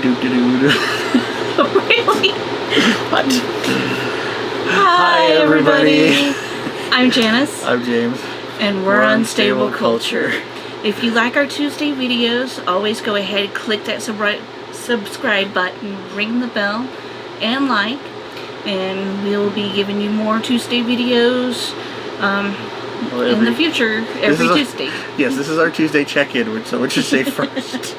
Really? What? Hi, everybody. I'm Janice. I'm James. And we're Unstable Culture. If you like our Tuesday videos, always go ahead, click that subscribe button, ring the bell, and like. And we'll be giving you more Tuesday videos in the future, every Tuesday. Yes, this is our Tuesday check-in, so what you say first.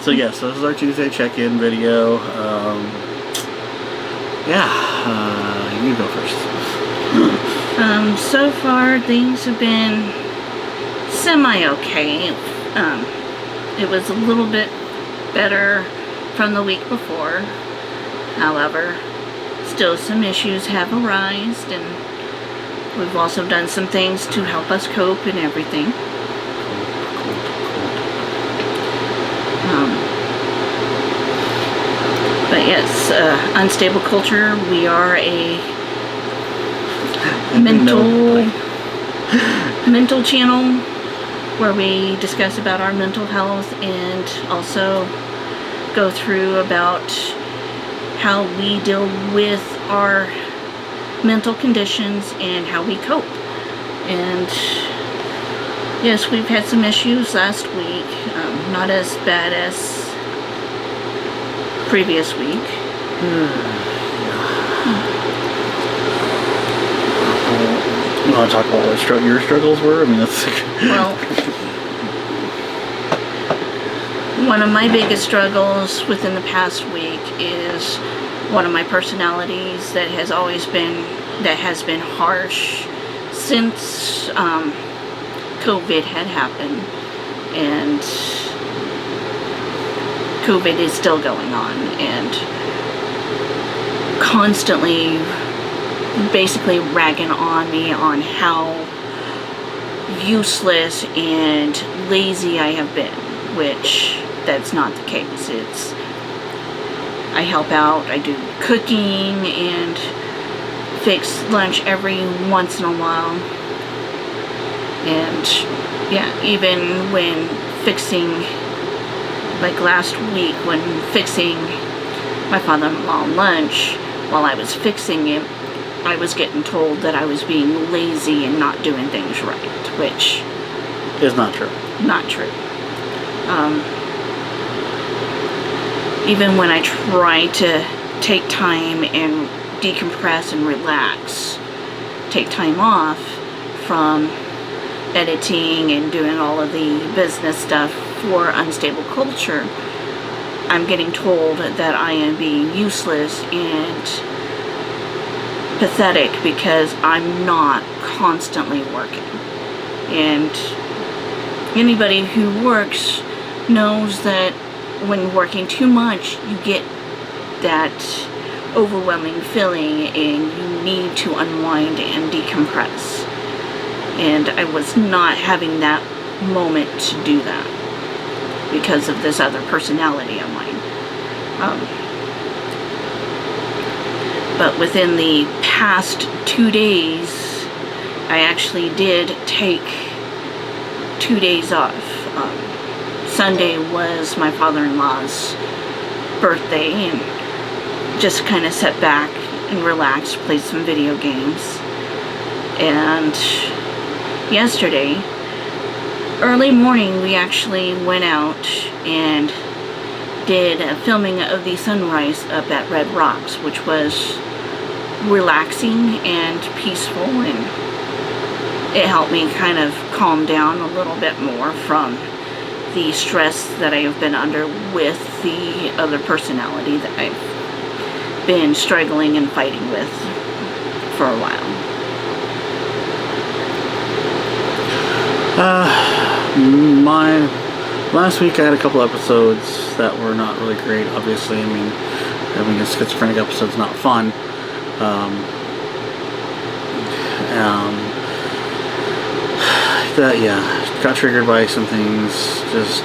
So yes, this is our Tuesday check-in video. You go first. So far things have been semi-okay. It was a little bit better from the week before. However, still some issues have arisen, and we've also done some things to help us cope and everything. But yes, Unstable Culture, we are a mental channel where we discuss about our mental health and also go through about how we deal with our mental conditions and how we cope. And yes, we've had some issues last week, not as bad as previous week. You want to talk about what your struggles were? I mean, that's well, one of my biggest struggles within the past week is one of my personalities that has been harsh since COVID had happened, and COVID is still going on, and constantly basically ragging on me on how useless and lazy I have been, which that's not the case. I help out, I do cooking and fix lunch every once in a while, and yeah, even when fixing, like last week when fixing my father-in-law lunch, while I was fixing it, I was getting told that I was being lazy and not doing things right, which is not true. Not true. Even when I try to take time and decompress and relax, take time off from editing and doing all of the business stuff for Unstable Culture, I'm getting told that I am being useless and pathetic because I'm not constantly working. And anybody who works knows that when working too much, you get that overwhelming feeling and you need to unwind and decompress. And I was not having that moment to do that because of this other personality of mine. But within the past 2 days, I actually did take 2 days off. Sunday was my father-in-law's birthday, and just kind of sat back and relaxed, played some video games. And yesterday, early morning, we actually went out and did a filming of the sunrise up at Red Rocks, which was relaxing and peaceful, and it helped me kind of calm down a little bit more from the stress that I have been under with the other personality that I've been struggling and fighting with for a while. Last week I had a couple episodes that were not really great, obviously. I mean, having a schizophrenic episode's not fun. Got triggered by some things, just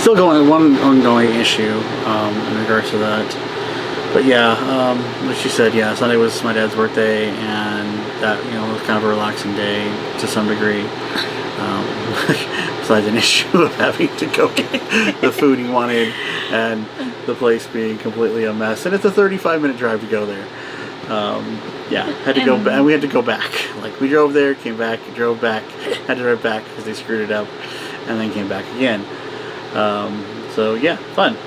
still going, one ongoing issue in regards to that. But yeah, like you said, yeah, Sunday was my dad's birthday, and that, was kind of a relaxing day to some degree. besides an issue of having to go get the food he wanted and the place being completely a mess. And it's a 35-minute drive to go there. Yeah, had to go back, and we had to go back. Like, we drove there, came back, drove back, had to drive back because they screwed it up, and then came back again. So yeah, fun.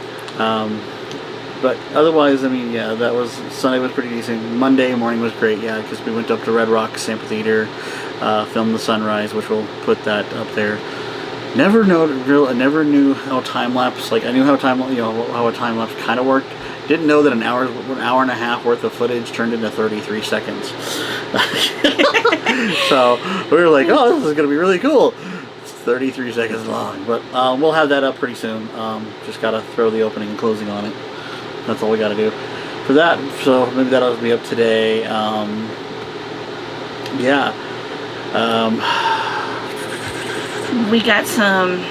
But otherwise, I mean, yeah, that was, Sunday was pretty decent. Monday morning was great, yeah, because we went up to Red Rocks Amphitheater, filmed the sunrise, which we'll put that up there. I never knew how time lapse, like I knew how a time lapse kind of worked. Didn't know that an hour and a half worth of footage turned into 33 seconds. So we were like, oh, this is gonna be really cool. It's 33 seconds long, but we'll have that up pretty soon. Just gotta throw the opening and closing on it. That's all we gotta do for that. So maybe that'll be up today. Yeah. We got some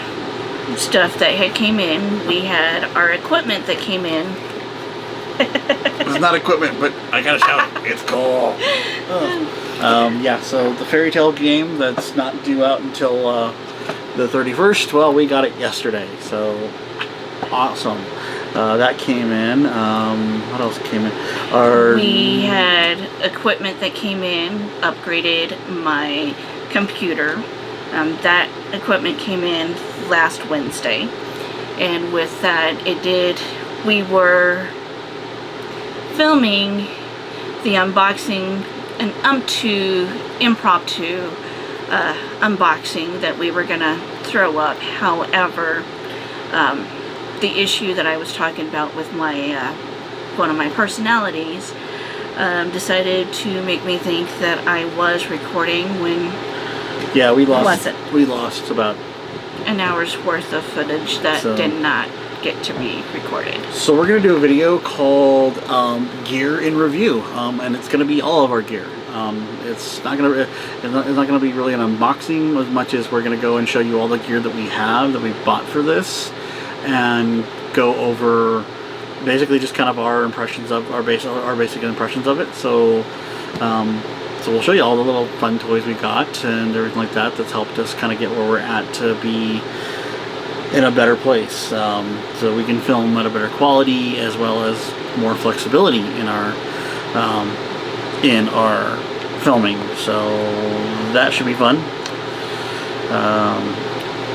stuff that had came in. We had our equipment that came in. It's not equipment, but I gotta shout it. It's cool. Yeah, so the Fairy Tale game that's not due out until the 31st, well, we got it yesterday, so awesome. That came in. What else came in? We had equipment that came in, upgraded my computer. That equipment came in last Wednesday, and with that, we were filming the unboxing, an impromptu unboxing that we were gonna throw up. However, the issue that I was talking about with my one of my personalities decided to make me think that I was recording when yeah, we lost wasn't. We lost about an hour's worth of footage that did not get to be recorded. So we're going to do a video called Gear in Review, and it's going to be all of our gear. It's not going to be really an unboxing as much as we're going to go and show you all the gear that we have, that we bought for this, and go over basically just kind of our impressions of our basic impressions of it. So so we'll show you all the little fun toys we got and everything like that that's helped us kind of get where we're at to be in a better place, so we can film at a better quality as well as more flexibility in our filming. So that should be fun.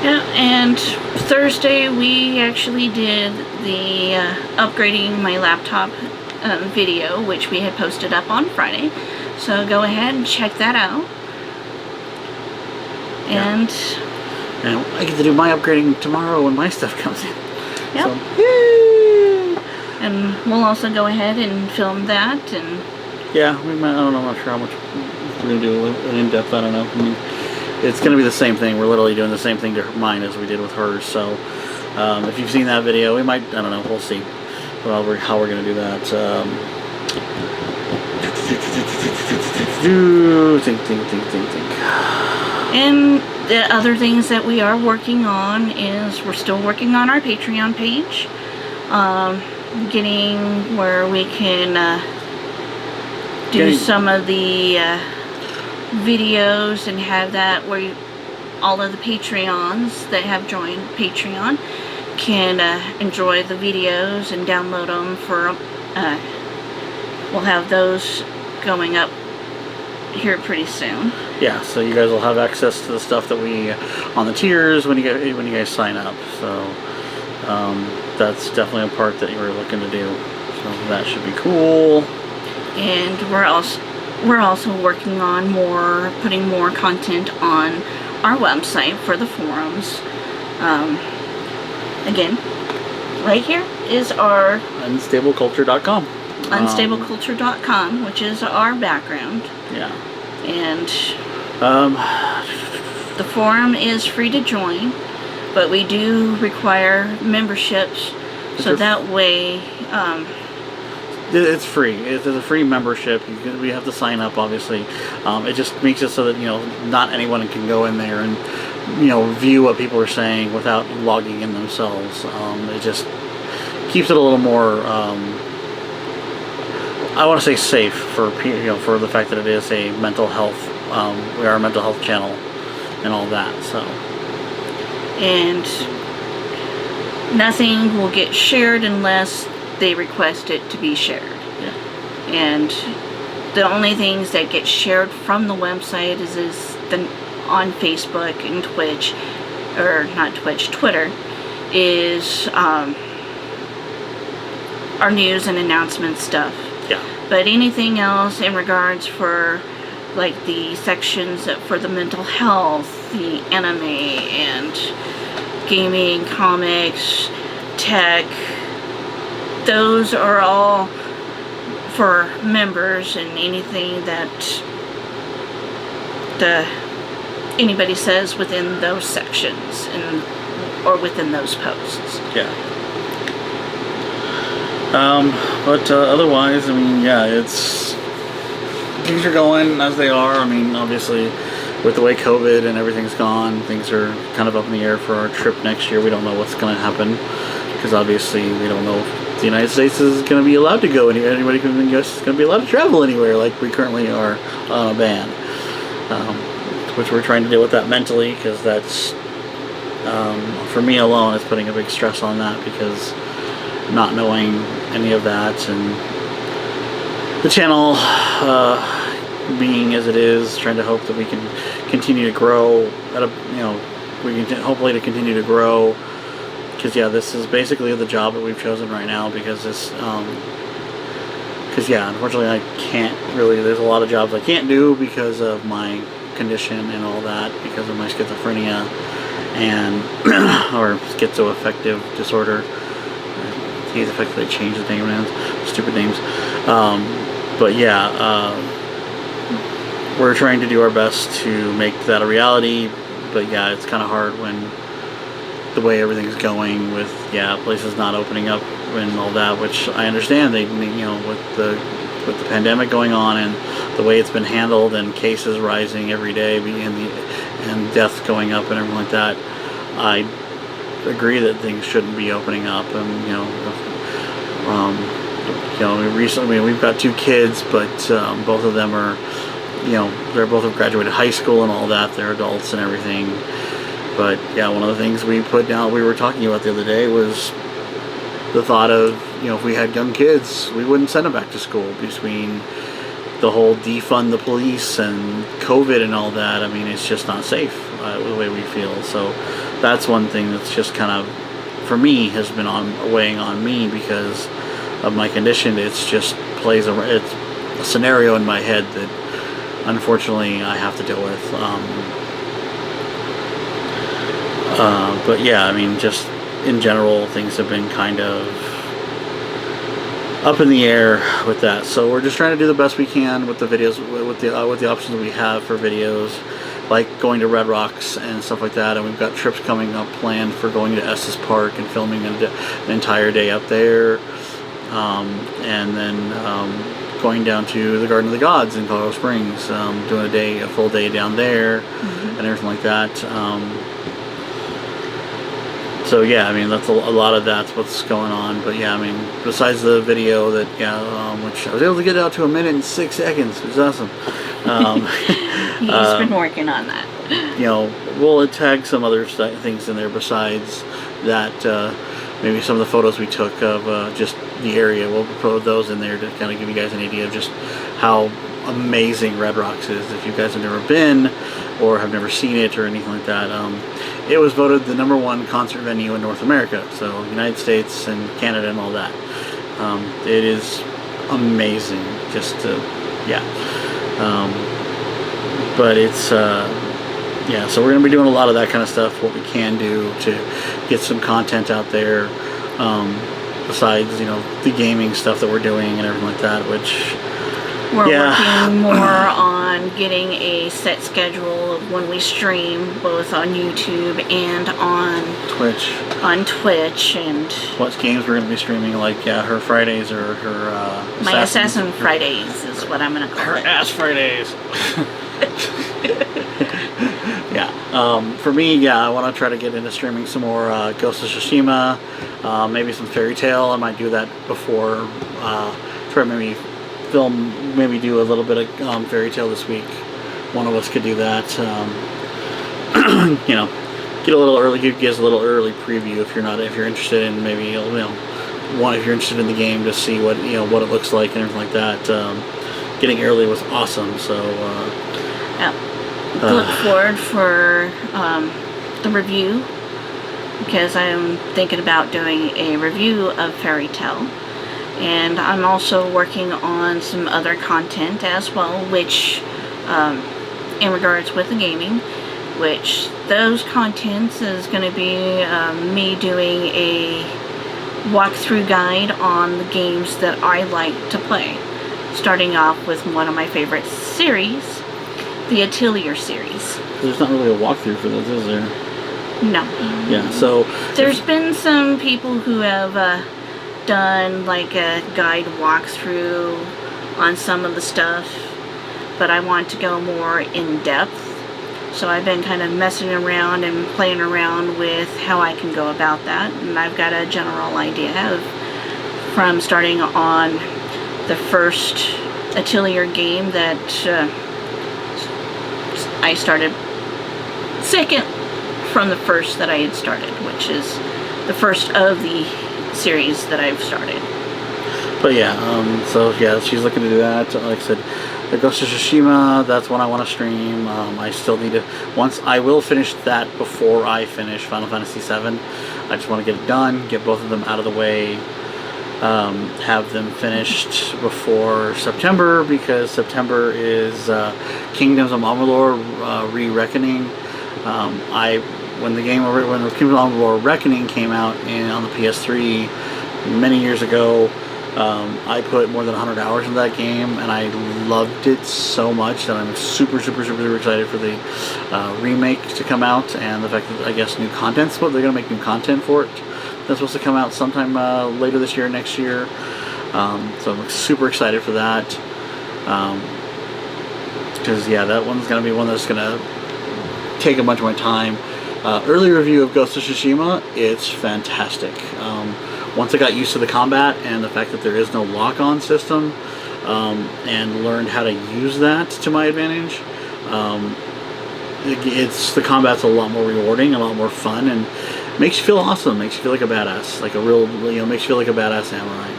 Yeah, and Thursday we actually did the upgrading my laptop video, which we had posted up on Friday. So go ahead and check that out. And I get to do my upgrading tomorrow when my stuff comes in. Yep. So, yay! And we'll also go ahead and film that. And yeah, we might. I'm not sure how much we're gonna do in depth. I don't know. I mean, it's gonna be the same thing. We're literally doing the same thing to mine as we did with hers. So if you've seen that video, we might. I don't know. We'll see how we're gonna do that. Think. And the other things that we are working on is we're still working on our Patreon page, getting where we can do some of the videos and have that where all of the Patreons that have joined Patreon can enjoy the videos and download them for we'll have those going up here pretty soon. Yeah, so you guys will have access to the stuff that we on the tiers when you guys sign up. So that's definitely a part that you were looking to do. So that should be cool. And we're also working on putting more content on our website for the forums. Again, right here is our unstableculture.com. Unstableculture.com, which is our background. Yeah. And the forum is free to join, but we do require memberships, so that way it's free. It's a free membership. We have to sign up, obviously. It just makes it so that not anyone can go in there and view what people are saying without logging in themselves. It just keeps it a little more. I want to say safe for the fact that it is a mental health. We are a mental health channel and all that. So and nothing will get shared unless they request it to be shared. Yeah. And the only things that get shared from the website is on Facebook and Twitch, or not Twitch, Twitter, is our news and announcement stuff. Yeah. But anything else in regards for like the sections for the mental health, the anime and gaming, comics, tech, those are all for members, and anything that anybody says within those sections or within those posts. Yeah. But otherwise, I mean, yeah, things are going as they are. I mean, obviously, with the way COVID and everything's gone, things are kind of up in the air for our trip next year. We don't know what's going to happen, because obviously we don't know if the United States is going to be allowed to go anywhere. Anybody is going to be allowed to travel anywhere like we currently are on a ban. Which we're trying to deal with that mentally, because that's, for me alone, it's putting a big stress on that, because not knowing any of that, and the channel being as it is, trying to hope that we can continue to grow we can hopefully to continue to grow, because yeah, this is basically the job that we've chosen right now, because this because yeah, unfortunately I can't really, there's a lot of jobs I can't do because of my condition and all that, because of my schizophrenia and or schizoaffective disorder. He's effectively changed the name now, stupid names. But yeah, we're trying to do our best to make that a reality. But yeah, it's kind of hard when the way everything's going with places not opening up and all that, which I understand. They, with the pandemic going on and the way it's been handled, and cases rising every day, and deaths going up and everything like that, I agree that things shouldn't be opening up. And recently we've got 2 kids, but both of them are, they're both have graduated high school and all that. They're adults and everything. But yeah, one of the things we were talking about the other day was the thought of, if we had young kids, we wouldn't send them back to school. Between the whole defund the police and COVID and all that, I mean, it's just not safe the way we feel. So that's one thing that's just kind of, for me, has been weighing on me because of my condition. It's just it's a scenario in my head that unfortunately I have to deal with. But yeah, I mean, just in general, things have been kind of up in the air with that. So we're just trying to do the best we can with the videos, with the options we have for videos, like going to Red Rocks and stuff like that. And we've got trips coming up planned for going to Estes Park and filming an entire day up there, and then going down to the Garden of the Gods in Colorado Springs, doing a full day down there, and everything like that. So yeah, I mean, that's a lot of that's what's going on. But yeah, I mean, besides the video that which I was able to get out to 1 minute and 6 seconds, it was awesome. He's been working on that. We'll tag some other things in there besides that. Maybe some of the photos we took of just the area. We'll put those in there to kind of give you guys an idea of just how amazing Red Rocks is. If you guys have never been or have never seen it or anything like that, it was voted the #1 concert venue in North America, so United States and Canada and all that. It is amazing, just but it's so we're going to be doing a lot of that kind of stuff, what we can do to get some content out there, besides the gaming stuff that we're doing and everything like that, which we're working more on getting a set schedule of when we stream, both on YouTube and on Twitch, and what games we're going to be streaming, like her Fridays or her my Assassin Fridays is what I'm going to call her it. Ass Fridays. For me, I want to try to get into streaming some more Ghost of Tsushima, maybe some Fairy Tail. I might do that before, try maybe do a little bit of Fairy Tail this week. One of us could do that. get a little early, gives a little early preview if you're interested in maybe if you're interested in the game to see what what it looks like and everything like that. Getting early was awesome. So Yeah. Look forward for the review, because I'm thinking about doing a review of Fairy Tail. And I'm also working on some other content as well, which, in regards with the gaming, which those contents is going to be me doing a walkthrough guide on the games that I like to play. Starting off with one of my favorite series, the Atelier series. there's not really a walkthrough for this, is there? No. Yeah. So There's been some people who have done like a guide walkthrough on some of the stuff, but I want to go more in depth. So I've been kind of messing around and playing around with how I can go about that, and I've got a general idea of from starting on the first Atelier game that I started, second from the first that I had started, which is the first of the series that I've started. But yeah, so yeah, she's looking to do that. Like I said, the Ghost of Tsushima, that's one I want to stream. I still need to, I will finish that before I finish Final Fantasy VII. I just want to get it done, get both of them out of the way, have them finished before September, because September is Kingdoms of Amalur Re-Reckoning. When Kingdoms of Amalur Reckoning came out on the PS3 many years ago, I put more than 100 hours into that game, and I loved it so much that I'm super excited for the remake to come out, and the fact that I guess new content's what they're going to make new content for it. That's supposed to come out sometime later this year, next year. So I'm super excited for that. Because yeah, that one's going to be one that's going to take a bunch of my time. Early review of Ghost of Tsushima, it's fantastic. Once I got used to the combat and the fact that there is no lock-on system, and learned how to use that to my advantage, the combat's a lot more rewarding, a lot more fun, and makes you feel awesome. Makes you feel like a badass, like a real, makes you feel like a badass samurai.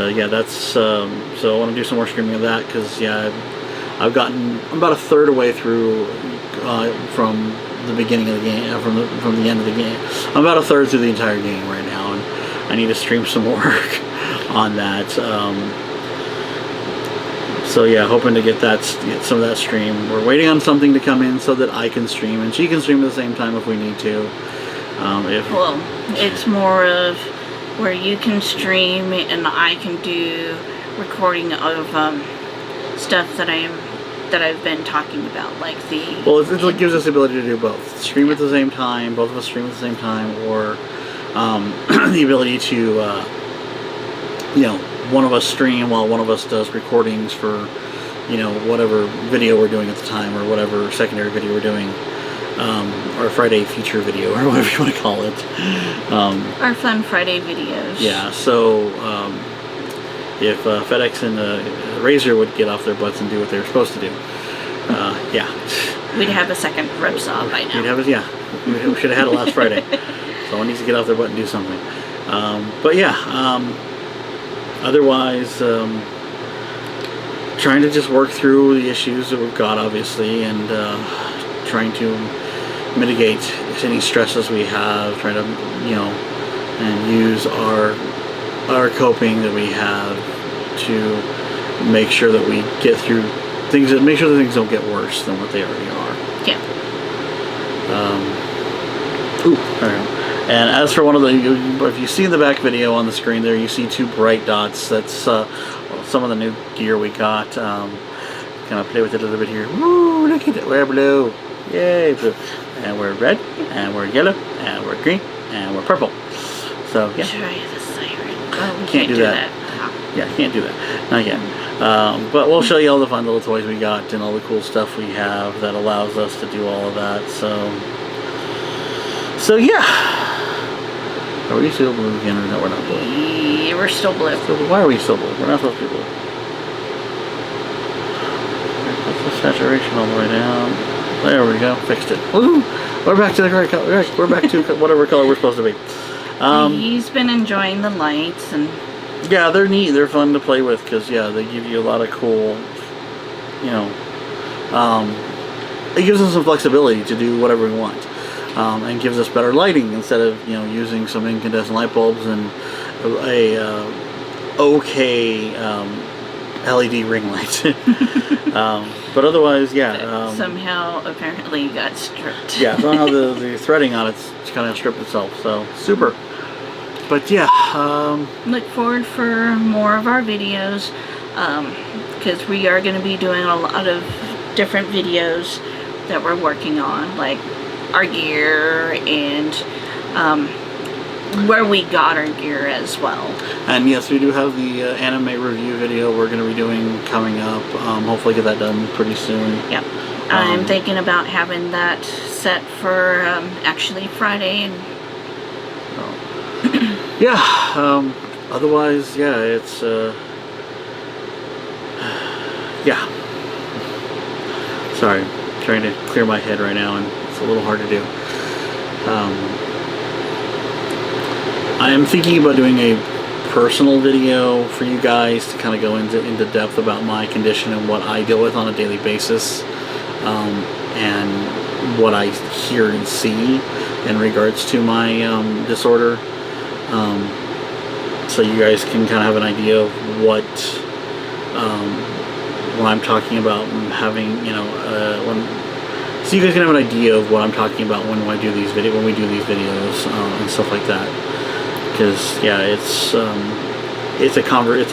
Yeah, that's so I want to do some more streaming of that, because yeah, I'm about a third away through from the beginning of the game, from the end of the game. I'm about a third through the entire game right now, and I need to stream some more on that. So yeah, hoping to get some of that stream. We're waiting on something to come in so that I can stream and she can stream at the same time if we need to. Well, it's more of where you can stream and I can do recording of stuff that I've been talking about, like the... Well, it gives us the ability to do both. Stream at the same time, both of us stream at the same time, or the ability to, one of us stream while one of us does recordings for, whatever video we're doing at the time, or whatever secondary video we're doing, or Friday feature video, or whatever you want to call it. Our fun Friday videos. Yeah, so if FedEx and Razer would get off their butts and do what they were supposed to do, yeah. We'd have a second rib saw by now. We should have had it last Friday. Someone needs to get off their butt and do something. But yeah, otherwise, trying to just work through the issues that we've got, obviously, and trying to mitigate any stresses we have, trying to, and use our coping that we have to make sure that we get through things, make sure that things don't get worse than what they already are. Yeah. And as for one of if you see in the back video on the screen there, you see two bright dots. That's some of the new gear we got. Kind of play with it a little bit here. Woo, look at it. We're blue. Yay, blue. And we're red, and we're yellow, and we're green, and we're purple. So, yeah. Try the siren. Oh, we Can't do that. Yeah, can't do that. Not yet. But we'll show you all the fun little toys we got and all the cool stuff we have that allows us to do all of that. So yeah. Are we still blue again, or no, we're not blue? Yeah, we're still blue. Why are we still blue? We're not supposed to be blue. That's the saturation all the way down. There we go. Fixed it. Woo! We're back to the correct color. We're back to whatever color we're supposed to be. He's been enjoying the lights, and yeah, they're neat. They're fun to play with because yeah, they give you a lot of cool, you know, it gives us some flexibility to do whatever we want, and gives us better lighting instead of using some incandescent light bulbs and a okay LED ring light. But otherwise, yeah. somehow apparently got stripped. Yeah, somehow the threading on it's kind of stripped itself. So super. But yeah. Look forward for more of our videos, because we are going to be doing a lot of different videos that we're working on, like our gear and where we got our gear as well. And yes, we do have the anime review video we're going to be doing coming up. Hopefully get that done pretty soon. Yep. I'm thinking about having that set for actually Friday. And yeah. Otherwise, yeah, it's yeah. Sorry, I'm trying to clear my head right now, and it's a little hard to do. I am thinking about doing a personal video for you guys to kind of go into depth about my condition and what I deal with on a daily basis, and what I hear and see in regards to my disorder, so you guys can kind of have an idea of what I'm talking about and having, so you guys can have an idea of what I'm talking about when we do these videos and stuff like that. Because yeah, it's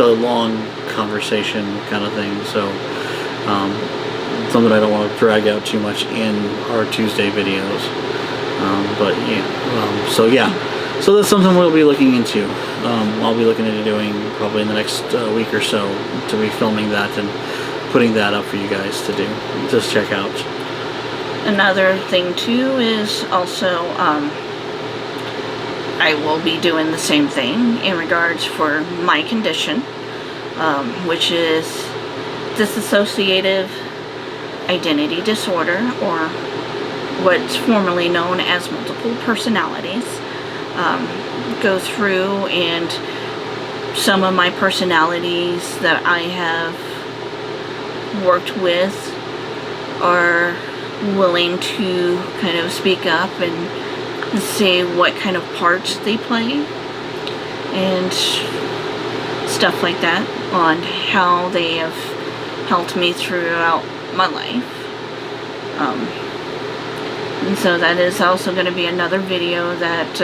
a long conversation kind of thing. So something I don't want to drag out too much in our Tuesday videos. But yeah, so that's something we'll be looking into. I'll be looking into doing probably in the next week or so, to be filming that and putting that up for you guys to do. Just check out. another thing too is also I will be doing the same thing in regards for my condition, which is dissociative identity disorder, or what's formerly known as multiple personalities. Go through, and some of my personalities that I have worked with are willing to kind of speak up and say what kind of parts they play and stuff like that, on how they have helped me throughout my life. And so that is also going to be another video that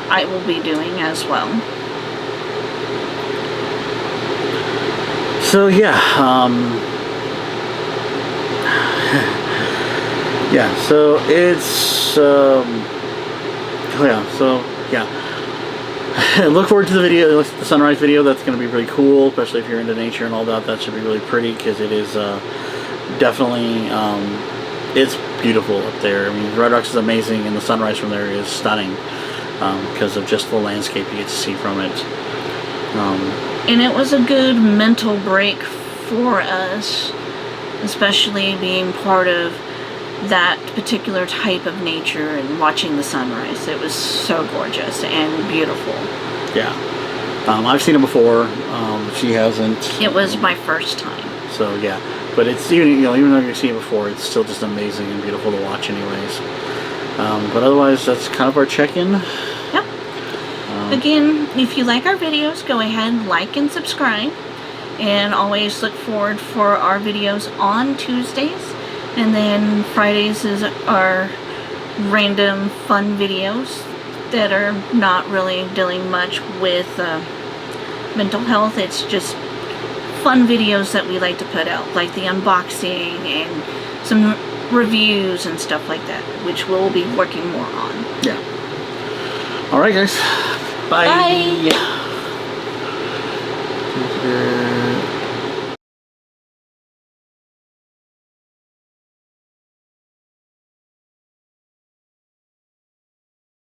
I will be doing as well. So yeah, yeah, so it's look forward to the video, the sunrise video. That's going to be really cool, especially if you're into nature and all that. That should be really pretty, because it is definitely it's beautiful up there. I mean, Red Rocks is amazing, and the sunrise from there is stunning, because of just the landscape you get to see from it. And it was a good mental break for us, especially being part of that particular type of nature and watching the sunrise. It was so gorgeous and beautiful. Yeah. I've seen it before. She hasn't. It was my first time. So yeah, but it's even though you've seen it before, it's still just amazing and beautiful to watch, anyways. But otherwise, that's kind of our check-in. Yep. Again, if you like our videos, go ahead and like and subscribe, and always look forward for our videos on Tuesdays, and then Fridays is our random fun videos that are not really dealing much with mental health. It's just fun videos that we like to put out, like the unboxing and some reviews and stuff like that, which we'll be working more on. Yeah. Alright guys. Bye. Bye.